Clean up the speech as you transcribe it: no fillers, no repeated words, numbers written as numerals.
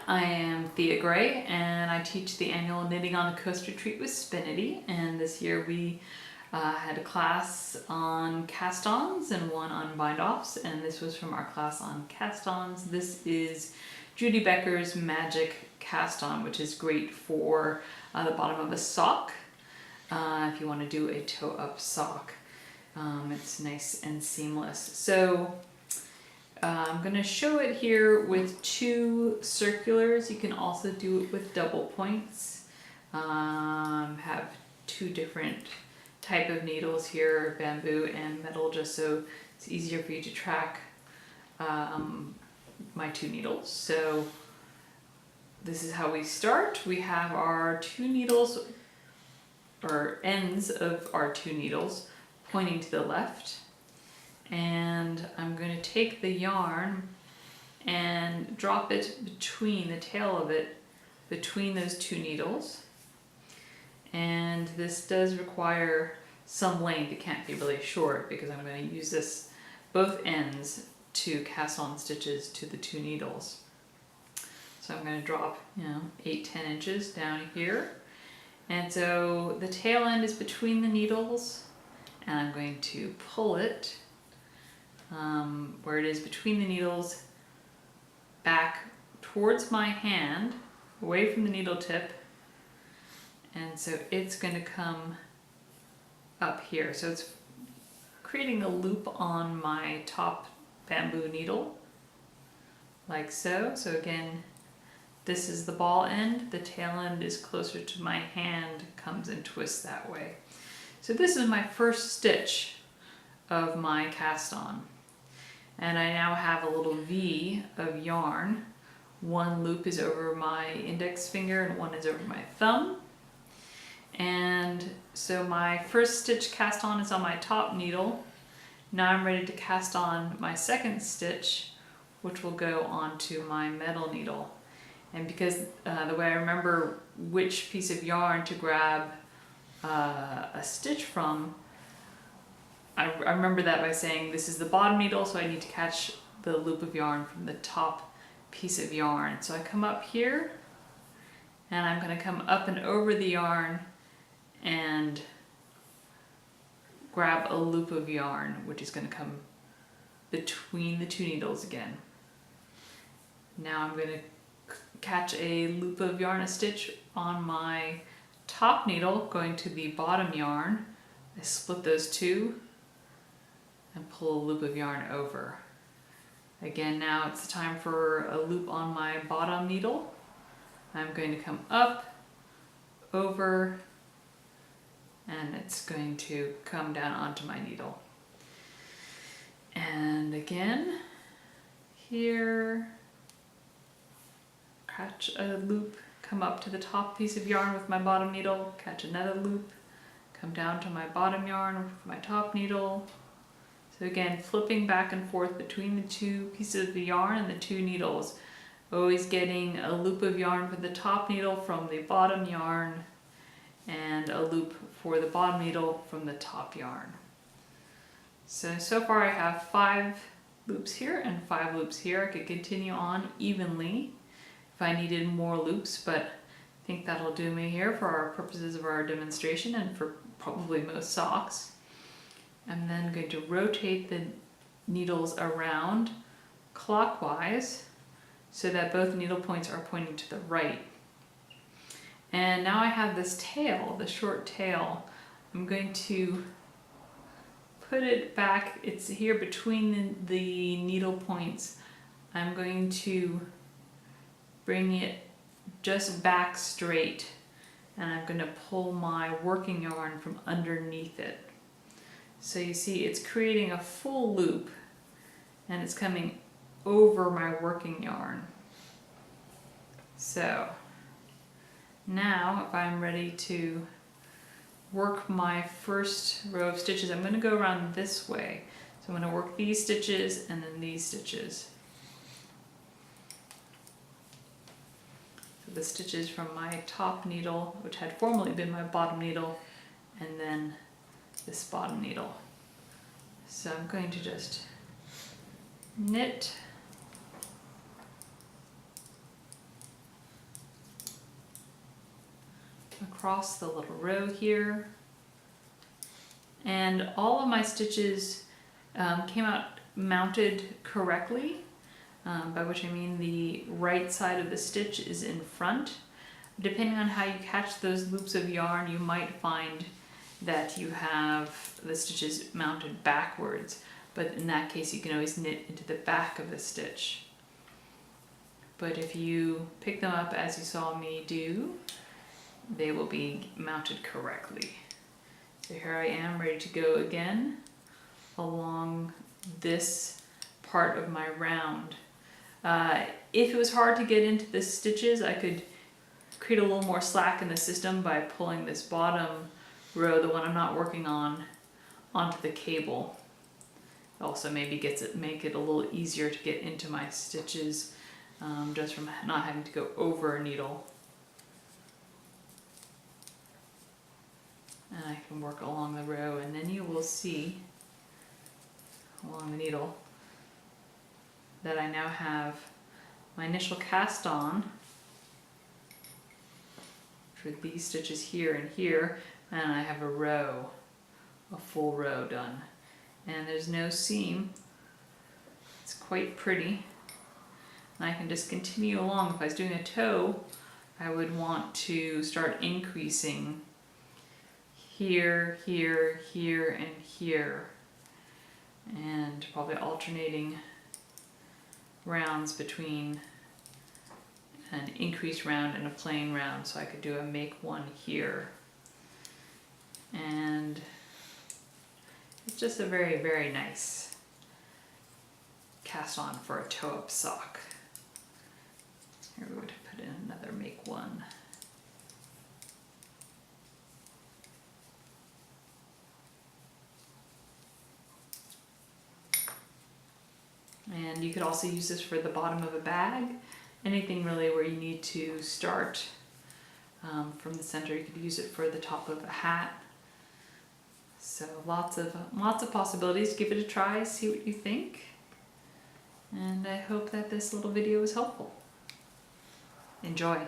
I am Thea Gray and I teach the annual Knitting on the Coast retreat with Spinity, and this year we had a class on cast-ons and one on bind-offs, and this was from our class on cast-ons. This is Judy Becker's Magic Cast-On, which is great for the bottom of a sock if you want to do a toe-up sock. It's nice and seamless. So I'm going to show it here with two circulars. You can also do it with double points. Have two different type of needles here, bamboo and metal, just so it's easier for you to track my two needles. So this is how we start. We have our two needles, or ends of our two needles, pointing to the left. And I'm going to take the yarn and drop it between the tail of it, between those two needles. And this does require some length. It can't be really short because I'm going to use this both ends to cast on stitches to the two needles. So I'm going to drop 8-10 inches down here, and so the tail end is between the needles, and I'm going to pull it where it is between the needles back towards my hand, away from the needle tip, and so it's going to come up here. So it's creating a loop on my top bamboo needle, like so. So again, this is the ball end, the tail end is closer to my hand, comes and twists that way. So this is my first stitch of my cast on. And I now have a little V of yarn. One loop is over my index finger and one is over my thumb. And so my first stitch cast on is on my top needle. Now I'm ready to cast on my second stitch, which will go onto my metal needle. And because the way I remember which piece of yarn to grab a stitch from, I remember that by saying this is the bottom needle, so I need to catch the loop of yarn from the top piece of yarn. So I come up here and I'm going to come up and over the yarn and grab a loop of yarn, which is going to come between the two needles again. Now I'm going to catch a loop of yarn, a stitch on my top needle going to the bottom yarn. I split those two and pull a loop of yarn over. Again, now it's time for a loop on my bottom needle. I'm going to come up, over, and it's going to come down onto my needle. And again, here, catch a loop, come up to the top piece of yarn with my bottom needle, catch another loop, come down to my bottom yarn with my top needle. So again, flipping back and forth between the two pieces of the yarn and the two needles, always getting a loop of yarn for the top needle from the bottom yarn and a loop for the bottom needle from the top yarn. So far I have 5 loops here and 5 loops here. I could continue on evenly if I needed more loops, but I think that'll do me here for our purposes of our demonstration and for probably most socks. I'm then going to rotate the needles around clockwise so that both needle points are pointing to the right. And now I have this tail, the short tail. I'm going to put it back, it's here between the needle points. I'm going to bring it just back straight, and I'm going to pull my working yarn from underneath it. So you see it's creating a full loop and it's coming over my working yarn. So now if I'm ready to work my first row of stitches, I'm going to go around this way. So I'm going to work these stitches and then these stitches. So the stitches from my top needle, which had formerly been my bottom needle, and then this bottom needle. So I'm going to just knit across the little row here. And all of my stitches came out mounted correctly, by which I mean the right side of the stitch is in front. Depending on how you catch those loops of yarn, you might find that you have the stitches mounted backwards, but in that case you can always knit into the back of the stitch. But if you pick them up as you saw me do, they will be mounted correctly. So here I am ready to go again along this part of my round. If it was hard to get into the stitches, I could create a little more slack in the system by pulling this bottom row, the one I'm not working on, onto the cable. Also maybe make it a little easier to get into my stitches, just from not having to go over a needle. And I can work along the row, and then you will see along the needle that I now have my initial cast on for these stitches here and here, and I have a row, a full row done. And there's no seam. It's quite pretty. And I can just continue along. If I was doing a toe, I would want to start increasing here, here, here, and here. And probably alternating rounds between an increased round and a plain round, so I could do a make one here. And it's just a very, very nice cast on for a toe up sock. Here we would put in another make one. And you could also use this for the bottom of a bag. Anything really where you need to start from the center. You could use it for the top of a hat. So lots of possibilities. Give it a try, see what you think. And I hope that this little video was helpful. Enjoy.